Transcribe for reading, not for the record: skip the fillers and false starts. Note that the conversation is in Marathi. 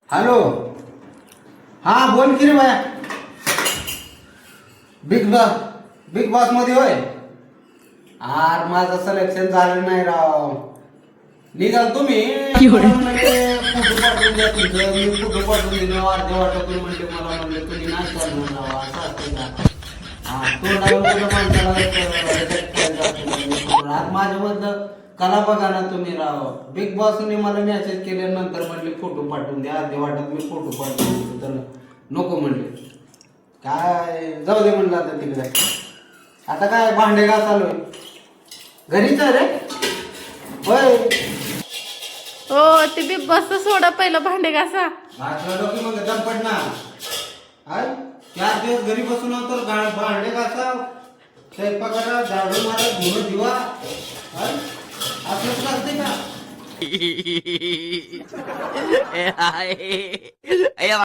हॅलो. हा बोल की रे बाया. बिग बॉस मध्ये होय. आर माझं सिलेक्शन झालं नाही राव. निघाल तुम्ही फोटो पाठवून द्या तुमचं. मी फोटो पाठवून दिले अर्ध्या वाटातून म्हणले मला म्हणले तुम्ही नाही चालणार राव असं असते का. हा तोंडावर माणसाला आज माझ्याबद्दल कला बघा ना तुम्ही राव. बिग बॉसने मला मेसेज केल्यानंतर म्हणले फोटो पाठवून द्या. अर्ध्या वाटत मी फोटो पाठवून तर नको म्हणले. काय जाऊ दे म्हणलं आता तिकडे. आता काय भांडे का चालू आहे घरीच आहे रे होय. हो ते बिग बॉस सोडा पहिलं भांडे घासा. की मग दमपट ना. हाय 4 दिवस घरी बसून तर भांडे घासा स्वयंपाकाला झाडू मारा धुणं दिवा. हाय असंच करते का.